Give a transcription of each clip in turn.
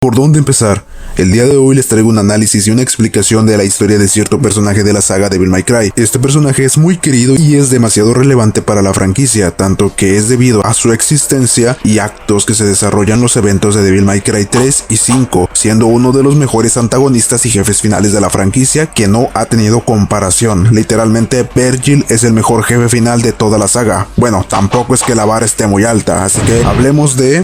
por dónde empezar. El día de hoy les traigo un análisis y una explicación de la historia de cierto personaje de la saga Devil May Cry. Este personaje es muy querido y es demasiado relevante para la franquicia, tanto que es debido a su existencia y actos que se desarrollan en los eventos de Devil May Cry 3 y 5, siendo uno de los mejores antagonistas y jefes finales de la franquicia que no ha tenido comparación. Literalmente, Vergil es el mejor jefe final de toda la saga. Bueno, tampoco es que la vara esté muy alta, así que hablemos de...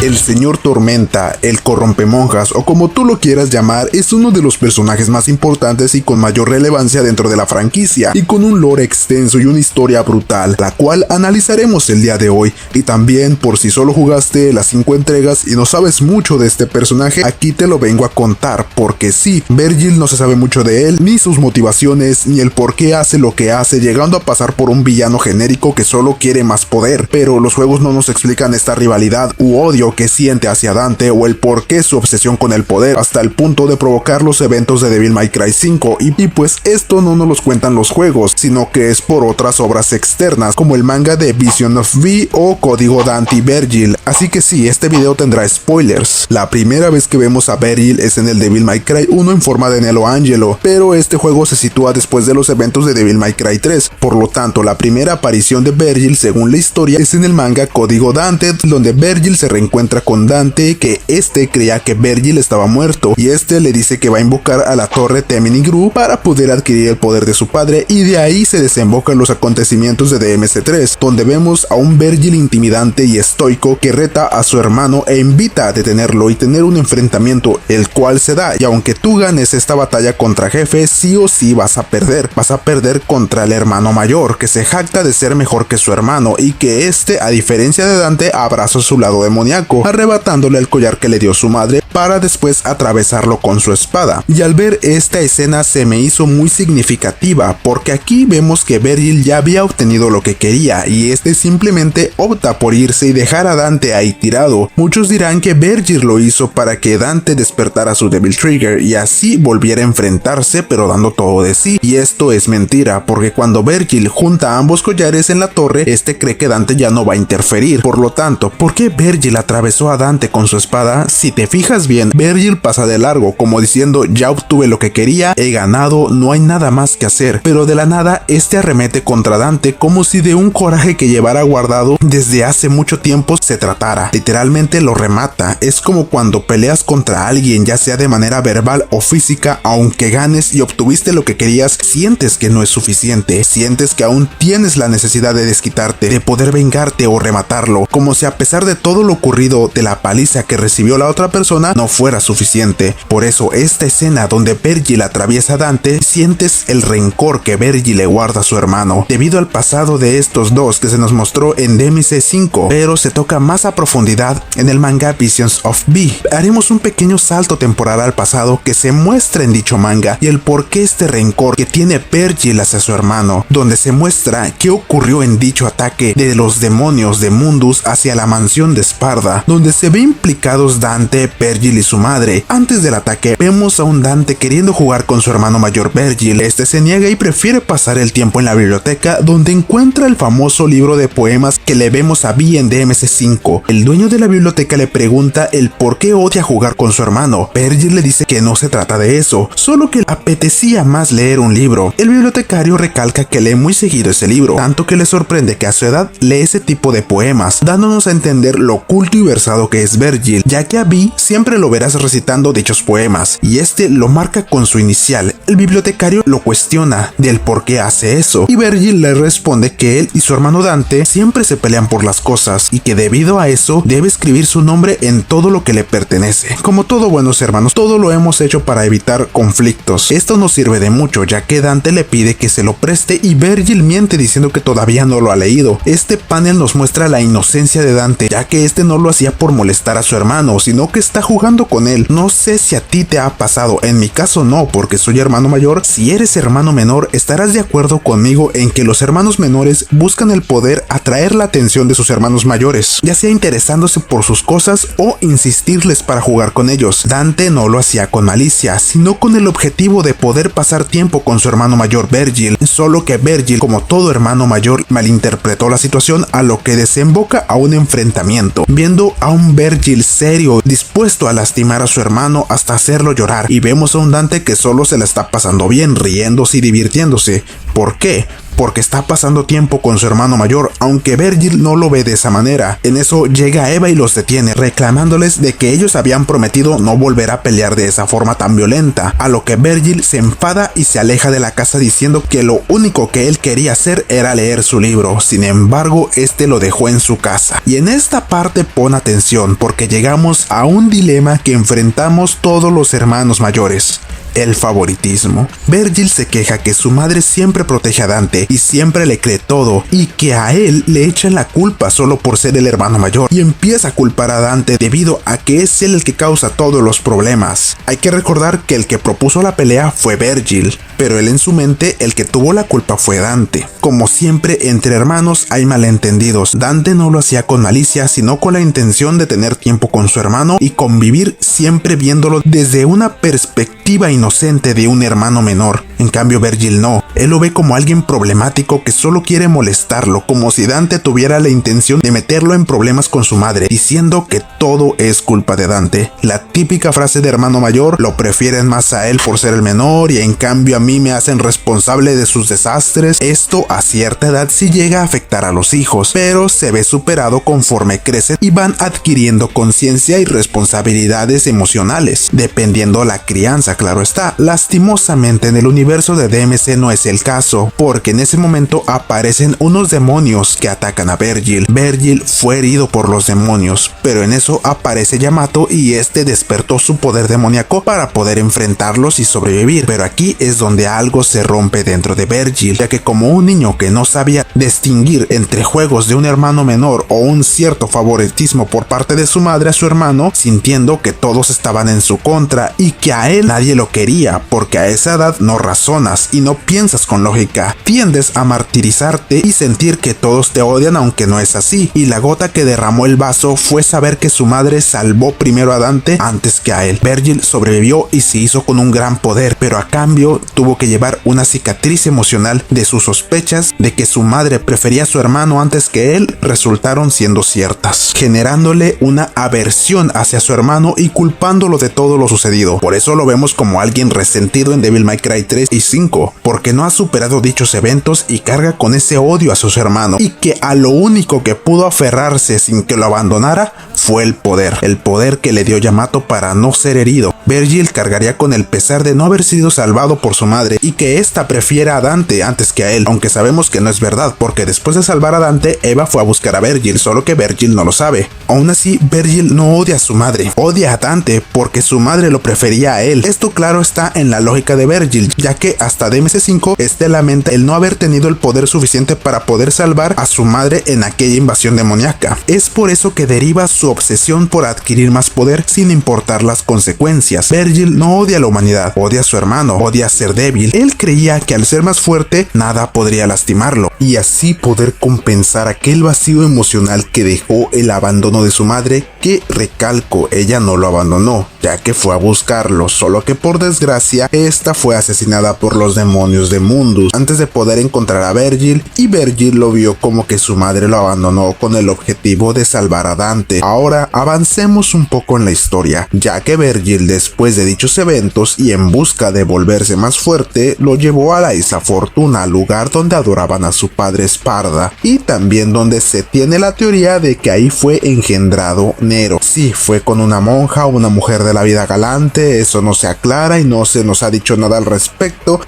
El Señor Tormenta, el Corrompemonjas o como tú lo quieras llamar, es uno de los personajes más importantes y con mayor relevancia dentro de la franquicia y con un lore extenso y una historia brutal, la cual analizaremos el día de hoy. Y también, por si solo jugaste las 5 entregas y no sabes mucho de este personaje, aquí te lo vengo a contar, porque sí, Vergil no se sabe mucho de él, ni sus motivaciones, ni el por qué hace lo que hace, llegando a pasar por un villano genérico que solo quiere más poder, pero los juegos no nos explican esta rivalidad u odio que siente hacia Dante o el por qué su obsesión con el poder hasta el punto de provocar los eventos de Devil May Cry 5 y pues esto no nos los cuentan los juegos, sino que es por otras obras externas como el manga de Vision of V o Código Dante y Vergil, así que sí, este video tendrá spoilers. La primera vez que vemos a Vergil es en el Devil May Cry 1 en forma de Nelo Angelo, pero este juego se sitúa después de los eventos de Devil May Cry 3, por lo tanto la primera aparición de Vergil según la historia es en el manga Código Dante, donde Vergil se reencuentra con Dante, que este creía que Vergil estaba muerto y este le dice que va a invocar a la torre Temminigru para poder adquirir el poder de su padre, y de ahí se desembocan los acontecimientos de DMC3, donde vemos a un Vergil intimidante y estoico que reta a su hermano e invita a detenerlo y tener un enfrentamiento, el cual se da, y aunque tú ganes esta batalla contra jefe, sí o sí vas a perder contra el hermano mayor, que se jacta de ser mejor que su hermano y que este, a diferencia de Dante, abraza su lado demoníaco, arrebatándole el collar que le dio su madre para después atravesarlo con su espada. Y al ver esta escena se me hizo muy significativa, porque aquí vemos que Vergil ya había obtenido lo que quería y este simplemente opta por irse y dejar a Dante ahí tirado. Muchos dirán que Vergil lo hizo para que Dante despertara su Devil Trigger y así volviera a enfrentarse, pero dando todo de sí, y esto es mentira, porque cuando Vergil junta ambos collares en la torre, este cree que Dante ya no va a interferir. Por lo tanto, ¿por qué Vergil atravesó a Dante con su espada? Si te fijas bien, Vergil pasa de largo, como diciendo ya obtuve lo que quería, he ganado, no hay nada más que hacer, pero de la nada este arremete contra Dante como si de un coraje que llevara guardado desde hace mucho tiempo se tratara. Literalmente lo remata. Es como cuando peleas contra alguien, ya sea de manera verbal o física, aunque ganes y obtuviste lo que querías, sientes que no es suficiente, sientes que aún tienes la necesidad de desquitarte, de poder vengarte o rematarlo, como si a pesar de todo lo ocurrido, de la paliza que recibió la otra persona, no fuera suficiente. Por eso esta escena donde Vergil atraviesa a Dante, sientes el rencor que Vergil le guarda a su hermano, debido al pasado de estos dos que se nos mostró en DMC5, pero se toca más a profundidad en el manga Visions of V. Haremos un pequeño salto temporal al pasado que se muestra en dicho manga y el por qué este rencor que tiene Vergil hacia su hermano, donde se muestra qué ocurrió en dicho ataque de los demonios de Mundus hacia la mansión de Sparda, donde se ve implicados Dante, Vergil y su madre. Antes del ataque vemos a un Dante queriendo jugar con su hermano mayor Vergil. Este se niega y prefiere pasar el tiempo en la biblioteca, donde encuentra el famoso libro de poemas que le vemos a Vi en DMC5. El dueño de la biblioteca le pregunta el por qué odia jugar con su hermano. Vergil le dice que no se trata de eso, solo que apetecía más leer un libro. El bibliotecario recalca que lee muy seguido ese libro, tanto que le sorprende que a su edad lee ese tipo de poemas, dándonos a entender lo culto y versado que es Vergil, ya que a Vi siempre lo verás recitando dichos poemas, y este lo marca con su inicial. El bibliotecario lo cuestiona del por qué hace eso, y Vergil le responde que él y su hermano Dante siempre se pelean por las cosas, y que debido a eso debe escribir su nombre en todo lo que le pertenece. Como todo buenos hermanos, todo lo hemos hecho para evitar conflictos. Esto no sirve de mucho, ya que Dante le pide que se lo preste y Vergil miente diciendo que todavía no lo ha leído. Este panel nos muestra la inocencia de Dante, ya que este no lo hacía por molestar a su hermano, sino que está jugando con él. No sé si a ti te ha pasado, en mi caso no, porque soy hermano mayor. Si eres hermano menor, estarás de acuerdo conmigo en que los hermanos menores buscan el poder atraer la atención de sus hermanos mayores, ya sea interesándose por sus cosas o insistirles para jugar con ellos. Dante no lo hacía con malicia, sino con el objetivo de poder pasar tiempo con su hermano mayor Vergil, solo que Vergil, como todo hermano mayor, malinterpretó la situación, a lo que desemboca a un enfrentamiento, viendo a un Vergil serio, dispuesto a lastimar a su hermano hasta hacerlo llorar, y vemos a un Dante que solo se la está pasando bien, riéndose y divirtiéndose. ¿Por qué? Porque está pasando tiempo con su hermano mayor, aunque Vergil no lo ve de esa manera. En eso llega Eva y los detiene, reclamándoles de que ellos habían prometido no volver a pelear de esa forma tan violenta, a lo que Vergil se enfada y se aleja de la casa diciendo que lo único que él quería hacer era leer su libro. Sin embargo, este lo dejó en su casa. Y en esta parte pon atención, porque llegamos a un dilema que enfrentamos todos los hermanos mayores: el favoritismo. Vergil se queja que su madre siempre protege a Dante y siempre le cree todo, y que a él le echan la culpa solo por ser el hermano mayor, y empieza a culpar a Dante debido a que es él el que causa todos los problemas. Hay que recordar que el que propuso la pelea fue Vergil, pero él en su mente el que tuvo la culpa fue Dante. Como siempre entre hermanos hay malentendidos. Dante no lo hacía con malicia, sino con la intención de tener tiempo con su hermano y convivir, siempre viéndolo desde una perspectiva inocente de un hermano menor. En cambio Vergil no, él lo ve como alguien problemático que solo quiere molestarlo, como si Dante tuviera la intención de meterlo en problemas con su madre, diciendo que todo es culpa de Dante. La típica frase de hermano mayor: lo prefieren más a él por ser el menor y en cambio a mí me hacen responsable de sus desastres. Esto a cierta edad sí llega a afectar a los hijos, pero se ve superado conforme crecen y van adquiriendo conciencia y responsabilidades emocionales, dependiendo la crianza, claro está. Lastimosamente en el universo de DMC no es el caso, porque en ese momento aparecen unos demonios que atacan a Vergil. Vergil fue herido por los demonios, pero en eso aparece Yamato y este despertó su poder demoníaco para poder enfrentarlos y sobrevivir. Pero aquí es donde algo se rompe dentro de Vergil, ya que como un niño que no sabía distinguir entre juegos de un hermano menor o un cierto favoritismo por parte de su madre a su hermano, sintiendo que todos estaban en su contra y que a él nadie lo quería, porque a esa edad no razonas y no piensas con lógica, tiendes a martirizarte y sentir que todos te odian, aunque no es así. Y la gota que derramó el vaso fue saber que su madre salvó primero a Dante antes que a él. Vergil sobrevivió y se hizo con un gran poder, pero a cambio tuvo que llevar una cicatriz emocional de sus sospechas de que su madre prefería a su hermano antes que él resultaron siendo ciertas, generándole una aversión hacia su hermano y culpándolo de todo lo sucedido. Por eso lo vemos como alguien resentido en Devil May Cry 3 y 5, porque no ha superado dichos eventos y carga con ese odio hacia su hermano, y que a lo único que pudo aferrarse sin que lo abandonara fue el poder que le dio Yamato para no ser herido. Vergil cargaría con el pesar de no haber sido salvado por su madre y que ésta prefiera a Dante antes que a él, aunque sabemos que no es verdad, porque después de salvar a Dante, Eva fue a buscar a Vergil, solo que Vergil no lo sabe. Aún así, Vergil no odia a su madre, odia a Dante porque su madre lo prefería a él. Esto claro está en la lógica de Vergil, ya que hasta DMC5 lamenta el no haber tenido el poder suficiente para poder salvar a su madre en aquella invasión demoníaca. Es por eso que deriva su obsesión por adquirir más poder sin importar las consecuencias. Vergil no odia a la humanidad, odia a su hermano, odia ser débil. Él creía que al ser más fuerte nada podría lastimarlo y así poder compensar aquel vacío emocional que dejó el abandono de su madre, que recalco, ella no lo abandonó, ya que fue a buscarlo, solo que por desgracia esta fue asesinada por los demonios de Mundus antes de poder encontrar a Vergil, y Vergil lo vio como que su madre lo abandonó con el objetivo de salvar a Dante. Ahora avancemos un poco en la historia, ya que Vergil, después de dichos eventos y en busca de volverse más fuerte, lo llevó a la Isla Fortuna, lugar donde adoraban a su padre Sparda, y también donde se tiene la teoría de que ahí fue engendrado Nero. Sí, fue con una monja o una mujer de la vida galante, eso no se aclara y no se nos ha dicho nada al respecto.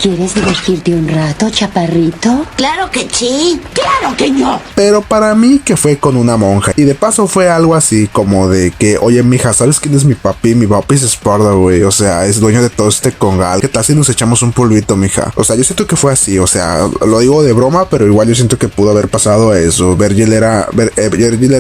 ¿Quieres divertirte un rato, chaparrito? Claro que sí, claro que no. Pero para mí que fue con una monja. Y de paso fue algo así como de que, oye, mija, ¿sabes quién es mi papi? Mi papi es Esparda, güey. O sea, es dueño de todo este congal. ¿Qué tal si nos echamos un polvito, mija? O sea, yo siento que fue así. O sea, lo digo de broma, pero igual yo siento que pudo haber pasado eso. Virgil era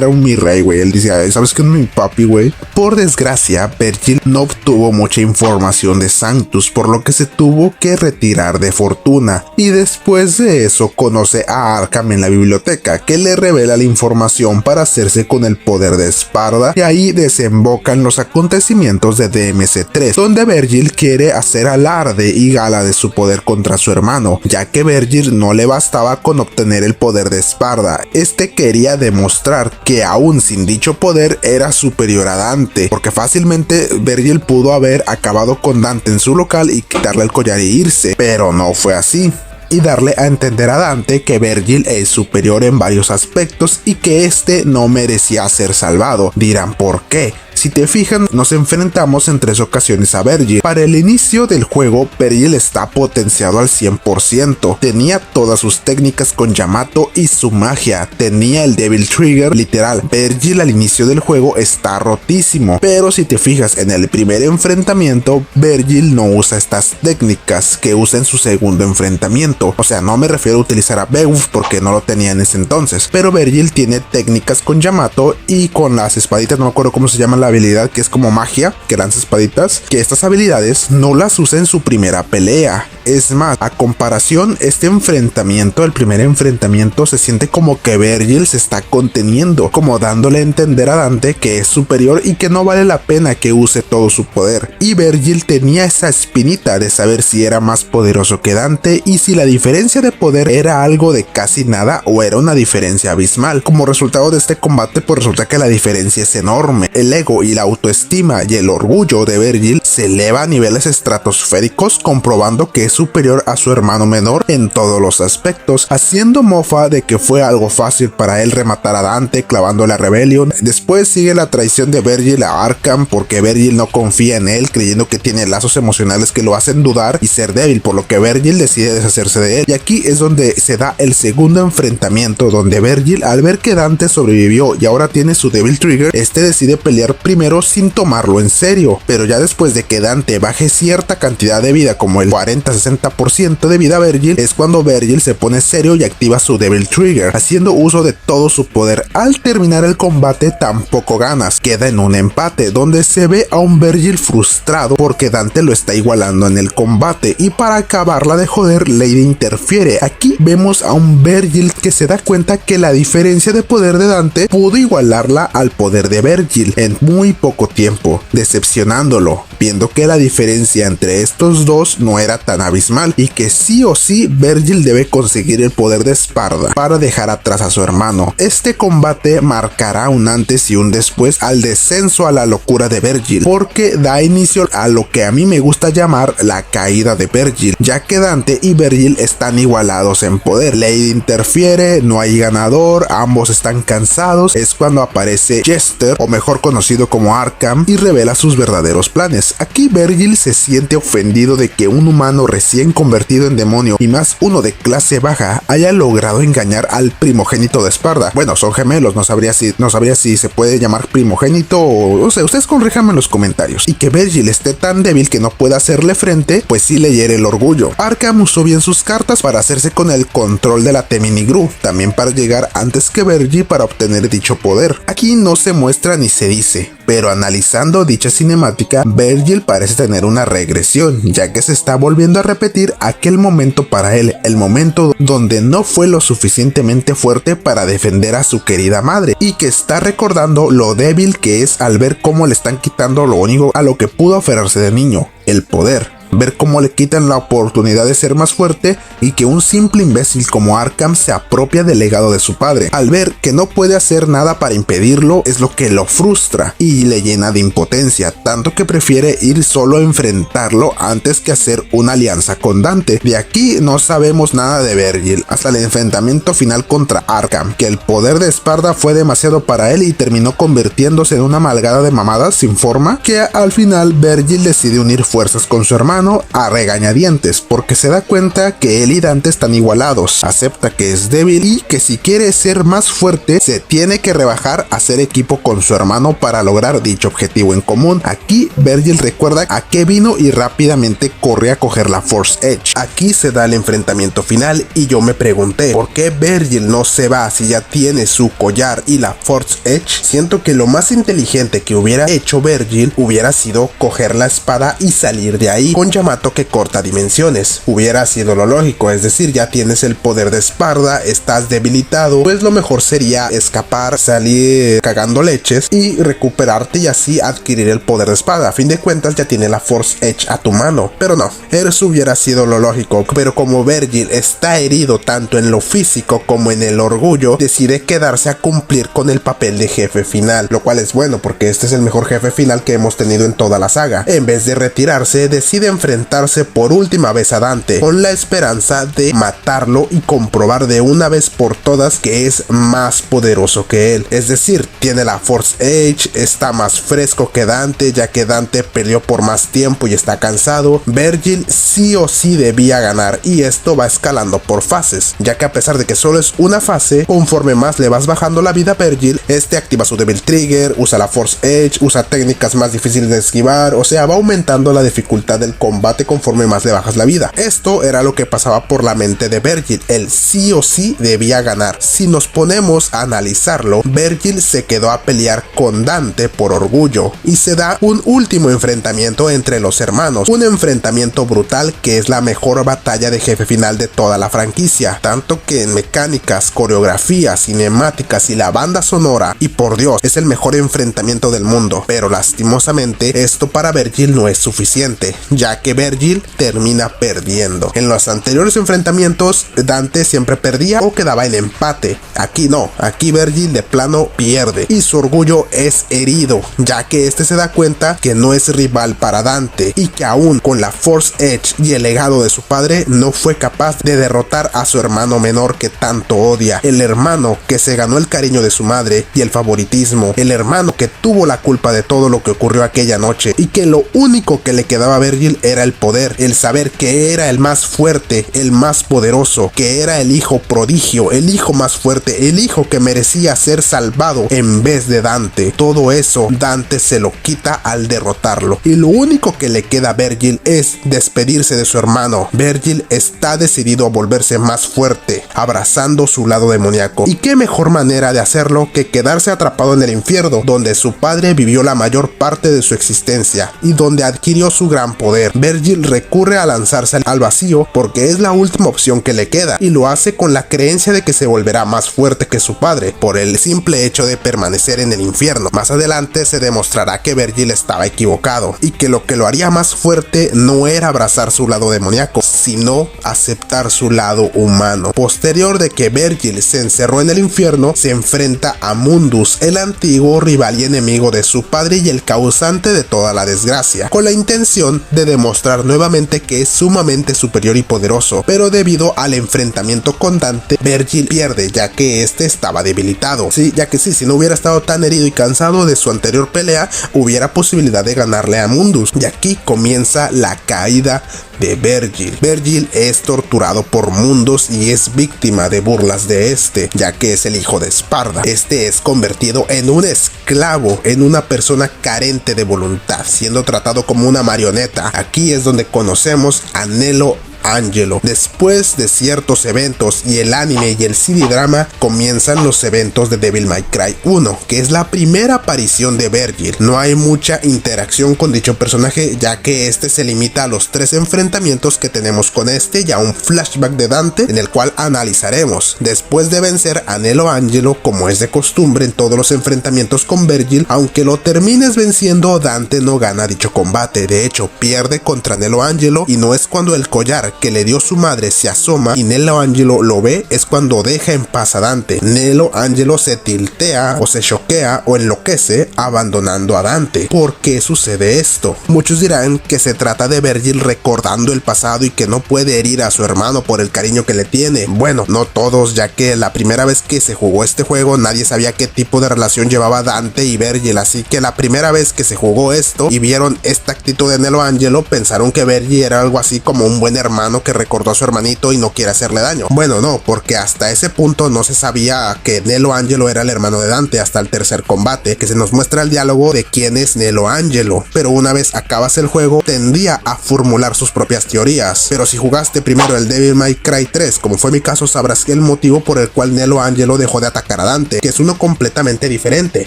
un mi rey, güey. Él decía, ¿sabes quién es mi papi, güey? Por desgracia, Virgil no obtuvo mucha información de Sanctus, por lo que se tuvo que retirar de Fortuna, y después de eso conoce a Arkham en la biblioteca, que le revela la información para hacerse con el poder de Esparda, y ahí desembocan los acontecimientos de DMC3, donde Virgil quiere hacer alarde y gala de su poder contra su hermano, ya que Virgil no le bastaba con obtener el poder de Esparda. Este quería demostrar que aún sin dicho poder era superior a Dante, porque fácilmente Virgil pudo haber acabado con Dante en su local y quitarle el collar e irse, pero no fue así, y darle a entender a Dante que Virgil es superior en varios aspectos y que este no merecía ser salvado. Dirán, ¿por qué? Si te fijan, nos enfrentamos en 3 ocasiones a Virgil. Para el inicio del juego, Virgil está potenciado al 100%. Tenía todas sus técnicas con Yamato y su magia. Tenía el Devil Trigger, literal. Virgil al inicio del juego está rotísimo. Pero si te fijas en el primer enfrentamiento, Virgil no usa estas técnicas que usa en su segundo enfrentamiento. O sea, no me refiero a utilizar a Beowulf porque no lo tenía en ese entonces. Pero Virgil tiene técnicas con Yamato y con las espaditas, no me acuerdo cómo se llama la habilidad, que es como magia, que lanza espaditas, que estas habilidades no las usa en su primera pelea. Es más, a comparación, el primer enfrentamiento se siente como que Virgil se está conteniendo, como dándole a entender a Dante que es superior y que no vale la pena que use todo su poder. Y Virgil tenía esa espinita de saber si era más poderoso que Dante y si la diferencia de poder era algo de casi nada o era una diferencia abismal. Como resultado de este combate, pues resulta que la diferencia es enorme. El ego y la autoestima y el orgullo de Virgil se eleva a niveles estratosféricos, comprobando que es superior a su hermano menor en todos los aspectos, haciendo mofa de que fue algo fácil para él rematar a Dante clavándole a Rebellion. Después sigue la traición de Virgil a Arkham porque Virgil no confía en él, creyendo que tiene lazos emocionales que lo hacen dudar y ser débil, por lo que Virgil decide deshacerse de él. Y aquí es donde se da el segundo enfrentamiento, donde Virgil, al ver que Dante sobrevivió y ahora tiene su Devil Trigger, decide pelear primero sin tomarlo en serio, pero ya después de que Dante baje cierta cantidad de vida, como el 40-60% de vida a Virgil, es cuando Virgil se pone serio y activa su Devil Trigger, haciendo uso de todo su poder. Al terminar el combate tampoco ganas, queda en un empate, donde se ve a un Virgil frustrado porque Dante lo está igualando en el combate, y para acabarla de joder, Lady interfiere. Aquí vemos a un Virgil que se da cuenta que la diferencia de poder de Dante pudo igualarla al poder de Virgil en muy poco tiempo, decepcionándolo, viendo que la diferencia entre estos dos no era tan abismal y que sí o sí Virgil debe conseguir el poder de Esparda para dejar atrás a su hermano. Este combate marcará un antes y un después al descenso a la locura de Virgil, porque da inicio a lo que a mí me gusta llamar la caída de Virgil, ya que Dante y Virgil están igualados en poder. Lady interfiere, no hay ganador, ambos están cansados. Es cuando aparece Jester, o mejor conocido como Arkham, y revela sus verdaderos planes. Aquí Virgil se siente ofendido de que un humano recién convertido en demonio, y más uno de clase baja, haya logrado engañar al primogénito de Esparda. Bueno, son gemelos, no sabría si se puede llamar primogénito o sea, ustedes corríjanme en los comentarios. Y que Virgil esté tan débil que no pueda hacerle frente, pues sí le hiere el orgullo. Arkham usó bien sus cartas para hacerse con el control de la T-Minigru, también para llegar antes que Virgil para obtener dicho poder. Aquí no se muestra ni se dice, pero analizando dicha cinemática, Virgil parece tener una regresión, ya que se está volviendo a repetir aquel momento para él, el momento donde no fue lo suficientemente fuerte para defender a su querida madre, y que está recordando lo débil que es al ver cómo le están quitando lo único a lo que pudo aferrarse de niño, el poder. Ver cómo le quitan la oportunidad de ser más fuerte y que un simple imbécil como Arkham se apropia del legado de su padre. Al ver que no puede hacer nada para impedirlo, es lo que lo frustra y le llena de impotencia, tanto que prefiere ir solo a enfrentarlo antes que hacer una alianza con Dante. De aquí no sabemos nada de Virgil hasta el enfrentamiento final contra Arkham, que el poder de Esparda fue demasiado para él y terminó convirtiéndose en una amalgada de mamadas sin forma, que al final Virgil decide unir fuerzas con su hermano hermano a regañadientes porque se da cuenta que él y Dante están igualados, acepta que es débil y que si quiere ser más fuerte se tiene que rebajar a hacer equipo con su hermano para lograr dicho objetivo en común. Aquí Vergil recuerda a qué vino y rápidamente corre a coger la Force Edge. Aquí se da el enfrentamiento final y yo me pregunté ¿por qué Vergil no se va si ya tiene su collar y la Force Edge? Siento que lo más inteligente que hubiera hecho Vergil hubiera sido coger la espada y salir de ahí con Yamato que corta dimensiones. Hubiera sido lo lógico, es decir, ya tienes el poder de Sparda, estás debilitado, pues lo mejor sería escapar, salir cagando leches y recuperarte y así adquirir el poder de espada. A fin de cuentas ya tiene la Force Edge a tu mano, pero no, eso hubiera sido lo lógico. Pero como Vergil está herido tanto en lo físico como en el orgullo, decide quedarse a cumplir con el papel de jefe final, lo cual es bueno porque este es el mejor jefe final que hemos tenido en toda la saga. En vez de retirarse, decide enfrentarse por última vez a Dante, con la esperanza de matarlo y comprobar de una vez por todas que es más poderoso que él. Es decir, tiene la Force Edge, está más fresco que Dante, ya que Dante peleó por más tiempo y está cansado. Vergil sí o sí debía ganar y esto va escalando por fases, ya que a pesar de que solo es una fase, conforme más le vas bajando la vida a Vergil, este activa su Devil Trigger, usa la Force Edge, usa técnicas más difíciles de esquivar, o sea, va aumentando la dificultad del combate conforme más le bajas la vida. Esto era lo que pasaba por la mente de Vergil, él sí o sí debía ganar. Si nos ponemos a analizarlo, Vergil se quedó a pelear con Dante por orgullo y se da un último enfrentamiento entre los hermanos, un enfrentamiento brutal que es la mejor batalla de jefe final de toda la franquicia, tanto que en mecánicas, coreografía, cinemáticas y la banda sonora, y por Dios, es el mejor enfrentamiento del mundo. Pero lastimosamente esto para Vergil no es suficiente, ya que Vergil termina perdiendo. En los anteriores enfrentamientos Dante siempre perdía o quedaba en empate. Aquí no, aquí Vergil de plano pierde y su orgullo es herido, ya que este se da cuenta que no es rival para Dante y que aún con la Force Edge y el legado de su padre no fue capaz de derrotar a su hermano menor que tanto odia, el hermano que se ganó el cariño de su madre y el favoritismo, el hermano que tuvo la culpa de todo lo que ocurrió aquella noche y que lo único que le quedaba a Vergil era el poder, el saber que era el más fuerte, el más poderoso, que era el hijo prodigio, el hijo más fuerte, el hijo que merecía ser salvado en vez de Dante. Todo eso Dante se lo quita al derrotarlo y lo único que le queda a Vergil es despedirse de su hermano. Vergil está decidido a volverse más fuerte, abrazando su lado demoníaco, y qué mejor manera de hacerlo que quedarse atrapado en el infierno, donde su padre vivió la mayor parte de su existencia y donde adquirió su gran poder. Vergil recurre a lanzarse al vacío porque es la última opción que le queda y lo hace con la creencia de que se volverá más fuerte que su padre por el simple hecho de permanecer en el infierno. Más adelante se demostrará que Vergil estaba equivocado y que lo haría más fuerte no era abrazar su lado demoníaco, sino aceptar su lado humano. Posterior de que Vergil se encerró en el infierno, se enfrenta a Mundus, el antiguo rival y enemigo de su padre y el causante de toda la desgracia, con la intención de demostrar nuevamente que es sumamente superior y poderoso, pero debido al enfrentamiento con Dante, Vergil pierde, ya que este estaba debilitado. Sí, ya que si no hubiera estado tan herido y cansado de su anterior pelea, hubiera posibilidad de ganarle a Mundus, y aquí comienza la caída de Vergil. Vergil es torturado por Mundus y es víctima de burlas de este, ya que es el hijo de Sparda. Este es convertido en un esclavo, en una persona carente de voluntad, siendo tratado como una marioneta. Aquí es donde conocemos a Nelo Angelo. Después de ciertos eventos y el anime y el CD drama, comienzan los eventos de Devil May Cry 1, que es la primera aparición de Vergil. No hay mucha interacción con dicho personaje, ya que este se limita a los 3 enfrentamientos que tenemos con este y a un flashback de Dante, en el cual analizaremos. Después de vencer a Nelo Angelo, como es de costumbre en todos los enfrentamientos con Vergil, aunque lo termines venciendo, Dante no gana dicho combate. De hecho, pierde contra Nelo Angelo y no es cuando el collar poder que le dio su madre se asoma y Nelo Angelo lo ve, es cuando deja en paz a Dante. Nelo Angelo se tiltea o se choquea o enloquece abandonando a Dante. ¿Por qué sucede esto? Muchos dirán que se trata de Vergil recordando el pasado y que no puede herir a su hermano por el cariño que le tiene. Bueno, no todos, ya que la primera vez que se jugó este juego nadie sabía qué tipo de relación llevaba Dante y Vergil, así que la primera vez que se jugó esto y vieron esta actitud de Nelo Angelo, pensaron que Vergil era algo así como un buen hermano que recordó a su hermanito y no quiere hacerle daño. Bueno, no, porque hasta ese punto no se sabía que Nelo Angelo era el hermano de Dante hasta el tercer combate, que se nos muestra el diálogo de quién es Nelo Angelo, pero una vez acabas el juego tendía a formular sus propias teorías. Pero si jugaste primero el Devil May Cry 3, como fue mi caso, sabrás que el motivo por el cual Nelo Angelo dejó de atacar a Dante, que es uno completamente diferente.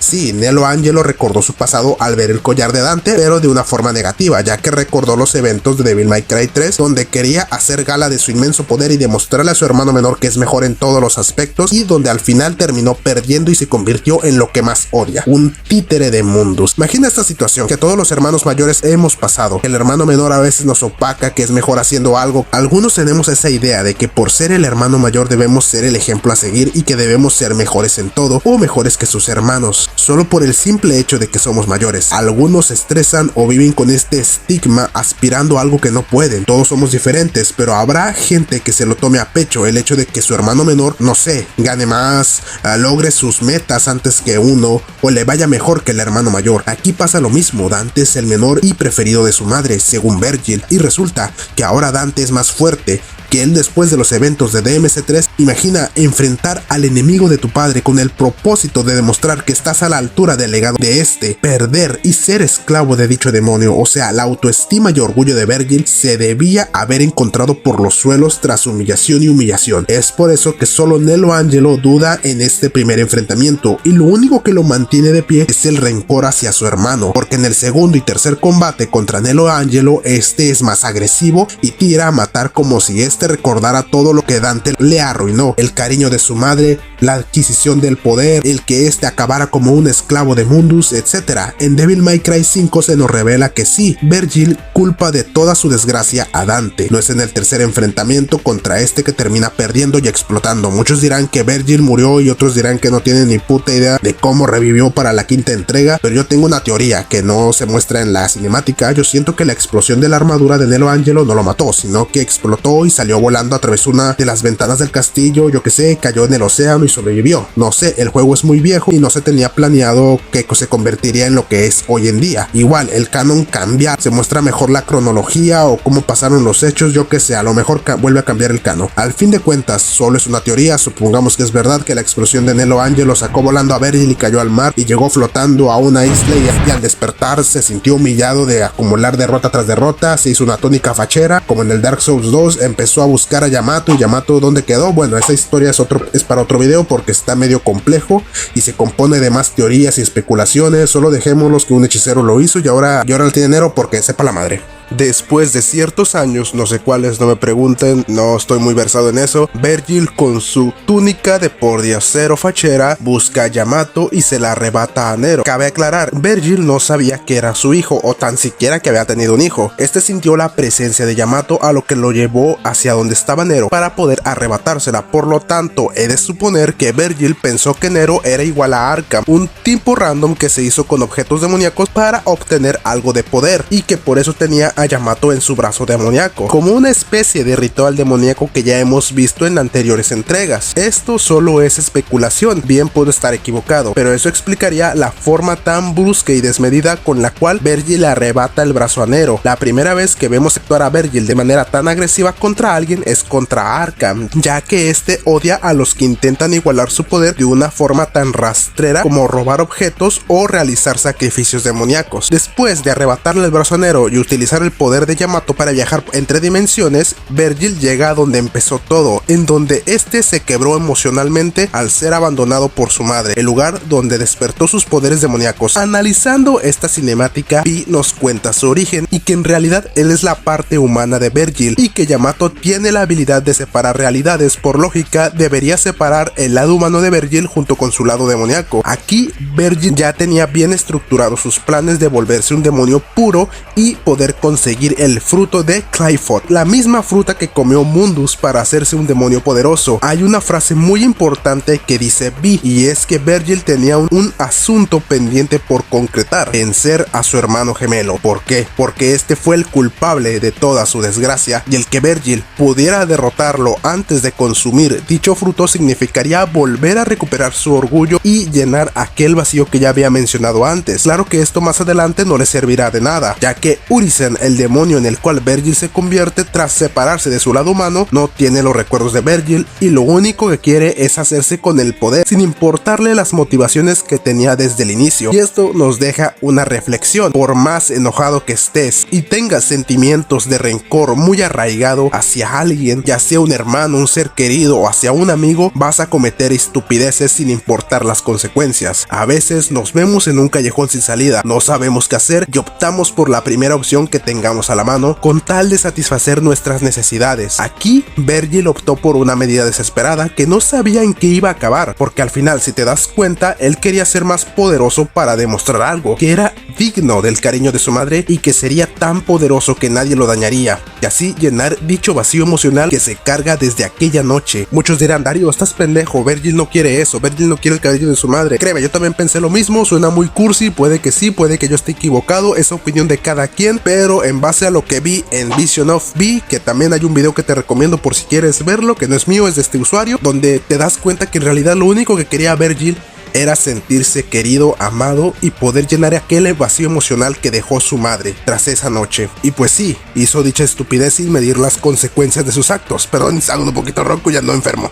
Sí, Nelo Angelo recordó su pasado al ver el collar de Dante, pero de una forma negativa, ya que recordó los eventos de Devil May Cry 3, donde quería hacer gala de su inmenso poder y demostrarle a su hermano menor que es mejor en todos los aspectos, y donde al final terminó perdiendo y se convirtió en lo que más odia, un títere de Mundus. Imagina esta situación que todos los hermanos mayores hemos pasado. El hermano menor a veces nos opaca que es mejor haciendo algo. Algunos tenemos esa idea de que por ser el hermano mayor debemos ser el ejemplo a seguir y que debemos ser mejores en todo o mejores que sus hermanos, solo por el simple hecho de que somos mayores. Algunos se estresan o viven con este estigma aspirando a algo que no pueden. Todos somos diferentes, pero habrá gente que se lo tome a pecho el hecho de que su hermano menor, no sé, gane más, logre sus metas antes que uno o le vaya mejor que el hermano mayor. Aquí pasa lo mismo. Dante es el menor y preferido de su madre, según Vergil, y resulta que ahora Dante es más fuerte que él después de los eventos de DMC3. Imagina enfrentar al enemigo de tu padre con el propósito de demostrar que estás a la altura del legado de este, perder y ser esclavo de dicho demonio. O sea, la autoestima y orgullo de Vergil se debía haber encontrado por los suelos tras humillación y humillación. Es por eso que solo Nelo Angelo duda en este primer enfrentamiento, y lo único que lo mantiene de pie es el rencor hacia su hermano, porque en el segundo y tercer combate contra Nelo Angelo, este es más agresivo y tira a matar como si este recordara todo lo que Dante le arruinó: el cariño de su madre, la adquisición del poder, el que este acabara como un esclavo de Mundus, etc. En Devil May Cry 5 se nos revela que sí, Vergil culpa de toda su desgracia a Dante. No es en el tercer enfrentamiento contra este que termina perdiendo y explotando. Muchos dirán que Vergil murió y otros dirán que no tienen ni puta idea de cómo revivió para la quinta entrega, pero yo tengo una teoría que no se muestra en la cinemática. Yo siento que la explosión de la armadura de Nelo Angelo no lo mató, sino que explotó y salió volando a través de una de las ventanas del castillo, yo que sé, cayó en el océano y sobrevivió. No sé, el juego es muy viejo y no se tenía planeado que se convertiría en lo que es hoy en día. Igual, el canon cambia, se muestra mejor la cronología o cómo pasaron los hechos, yo que sé, a lo mejor vuelve a cambiar el canon. Al fin de cuentas, solo es una teoría. Supongamos que es verdad que la explosión de Nelo Angelo sacó volando a Vergil y cayó al mar y llegó flotando a una isla, y al despertar se sintió humillado de acumular derrota tras derrota, se hizo una tónica fachera, como en el Dark Souls 2, empezó a buscar a Yamato, y Yamato ¿dónde quedó? Bueno, esa historia es para otro video porque está medio complejo y se compone de más teorías y especulaciones. Solo dejémoslos que un hechicero lo hizo y ahora le tiene dinero porque sepa la madre. Después de ciertos años, no sé cuáles, no me pregunten, no estoy muy versado en eso, Vergil con su túnica de pordiosero fachera busca a Yamato y se la arrebata a Nero. Cabe aclarar, Vergil no sabía que era su hijo o tan siquiera que había tenido un hijo. Este sintió la presencia de Yamato, a lo que lo llevó hacia donde estaba Nero para poder arrebatársela. Por lo tanto, he de suponer que Vergil pensó que Nero era igual a Arkham, un tipo random que se hizo con objetos demoníacos para obtener algo de poder, y que por eso tenía a Yamato en su brazo demoníaco, como una especie de ritual demoníaco que ya hemos visto en anteriores entregas. Esto solo es especulación, bien puedo estar equivocado, pero eso explicaría la forma tan brusca y desmedida con la cual Vergil le arrebata el brazo a Nero. La primera vez que vemos actuar a Vergil de manera tan agresiva contra alguien es contra Arkham, ya que este odia a los que intentan igualar su poder de una forma tan rastrera como robar objetos o realizar sacrificios demoníacos. Después de arrebatarle el brazo a Nero y utilizar el poder de Yamato para viajar entre dimensiones, Vergil llega a donde empezó todo, en donde este se quebró emocionalmente al ser abandonado por su madre, el lugar donde despertó sus poderes demoníacos. Analizando esta cinemática, Vi nos cuenta su origen y que en realidad él es la parte humana de Vergil, y que Yamato tiene la habilidad de separar realidades. Por lógica, debería separar el lado humano de Vergil junto con su lado demoníaco. Aquí, Vergil ya tenía bien estructurados sus planes de volverse un demonio puro y poder conseguir conseguir el fruto de Qliphoth, la misma fruta que comió Mundus para hacerse un demonio poderoso. Hay una frase muy importante que dice Vi, y es que Vergil tenía un asunto pendiente por concretar: vencer a su hermano gemelo. ¿Por qué? Porque este fue el culpable de toda su desgracia, y el que Vergil pudiera derrotarlo antes de consumir dicho fruto significaría volver a recuperar su orgullo y llenar aquel vacío que ya había mencionado antes. Claro que esto más adelante no le servirá de nada, ya que Urizen, el demonio en el cual Vergil se convierte tras separarse de su lado humano, no tiene los recuerdos de Vergil y lo único que quiere es hacerse con el poder sin importarle las motivaciones que tenía desde el inicio. Y esto nos deja una reflexión: por más enojado que estés y tengas sentimientos de rencor muy arraigado hacia alguien, ya sea un hermano, un ser querido o hacia un amigo, vas a cometer estupideces sin importar las consecuencias. A veces nos vemos en un callejón sin salida, no sabemos qué hacer y optamos por la primera opción que tengamos a la mano con tal de satisfacer nuestras necesidades. Aquí Vergil optó por una medida desesperada que no sabía en qué iba a acabar, porque al final, si te das cuenta, él quería ser más poderoso para demostrar algo, que era digno del cariño de su madre y que sería tan poderoso que nadie lo dañaría, y así llenar dicho vacío emocional que se carga desde aquella noche. Muchos dirán: Darío, estás pendejo, Vergil no quiere eso, Vergil no quiere el cariño de su madre. Créeme, yo también pensé lo mismo, suena muy cursi, puede que sí, puede que yo esté equivocado, es opinión de cada quien, pero en base a lo que vi en Vision of V, que también hay un video que te recomiendo por si quieres verlo, que no es mío, es de este usuario, donde te das cuenta que en realidad lo único que quería Vergil era sentirse querido, amado y poder llenar aquel vacío emocional que dejó su madre tras esa noche. Y pues sí, hizo dicha estupidez sin medir las consecuencias de sus actos. Perdón, salgo un poquito ronco y ando enfermo.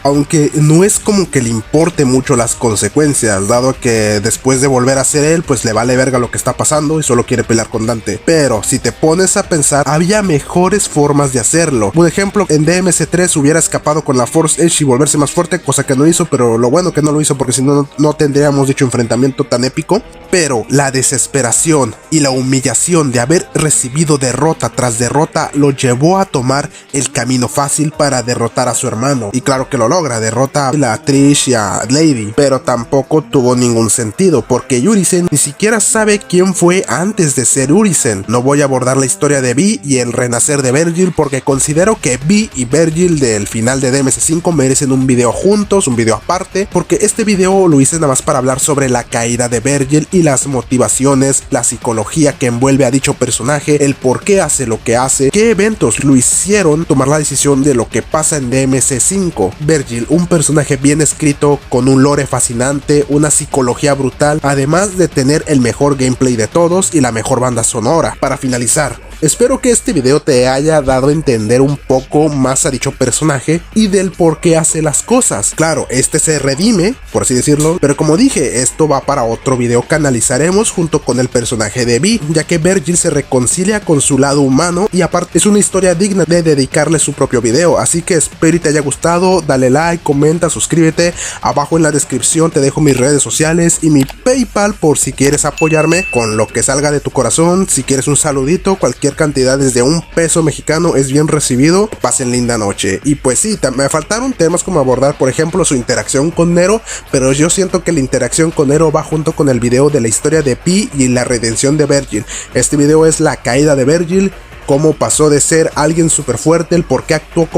Aunque no es como que le importe mucho las consecuencias, dado que después de volver a ser él, pues le vale verga lo que está pasando y solo quiere pelear con Dante. Pero si te pones a pensar, había mejores formas de hacerlo. Por ejemplo, en DMC3 hubiera escapado con la Force Edge y volverse más fuerte, cosa que no hizo, pero lo bueno que no lo hizo, porque si no, no tendríamos dicho enfrentamiento tan épico. Pero la desesperación y la humillación de haber recibido derrota tras derrota lo llevó a tomar el camino fácil para derrotar a su hermano. Y claro que lo logra, derrota a la Trish y a Lady, pero tampoco tuvo ningún sentido, porque Urizen ni siquiera sabe quién fue antes de ser Urizen. No voy a abordar la historia de Vi y el renacer de Vergil, porque considero que Vi y Vergil del final de DMC5 merecen un video juntos, un video aparte, porque este video lo hice nada más para hablar sobre la caída de Vergil y las motivaciones, la psicología que envuelve a dicho personaje, el por qué hace lo que hace, qué eventos lo hicieron tomar la decisión de lo que pasa en DMC5. Vergil, un personaje bien escrito, con un lore fascinante, una psicología brutal, además de tener el mejor gameplay de todos y la mejor banda sonora. Para finalizar, espero que este video te haya dado a entender un poco más a dicho personaje y del por qué hace las cosas. Claro, este se redime, por así decirlo, pero como dije, esto va para otro video que analizaremos junto con el personaje de Vi, ya que Vergil se reconcilia con su lado humano y aparte es una historia digna de dedicarle su propio video. Así que espero y te haya gustado, dale like, comenta, suscríbete. Abajo en la descripción te dejo mis redes sociales y mi PayPal por si quieres apoyarme con lo que salga de tu corazón. Si quieres un saludito, cualquier cantidad desde $1 mexicano es bien recibido. Pasen linda noche. Y pues sí, me faltaron temas como abordar, por ejemplo, su interacción con Nero, pero yo siento que la interacción con Nero va junto con el video de la historia de Pi y la redención de Vergil. Este video es la caída de Vergil, cómo pasó de ser alguien súper fuerte, el por qué actuó,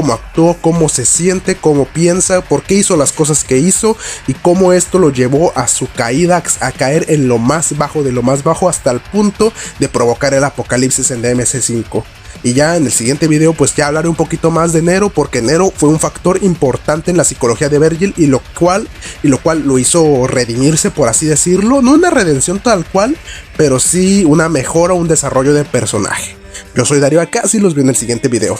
cómo se siente, cómo piensa, por qué hizo las cosas que hizo y cómo esto lo llevó a su caída, a caer en lo más bajo de lo más bajo hasta el punto de provocar el apocalipsis en DMC5. Y ya en el siguiente video pues ya hablaré un poquito más de Nero, porque Nero fue un factor importante en la psicología de Vergil y lo cual lo hizo redimirse, por así decirlo. No una redención tal cual, pero sí una mejora, un desarrollo de personaje. Yo soy Darío Acas y los veo en el siguiente video.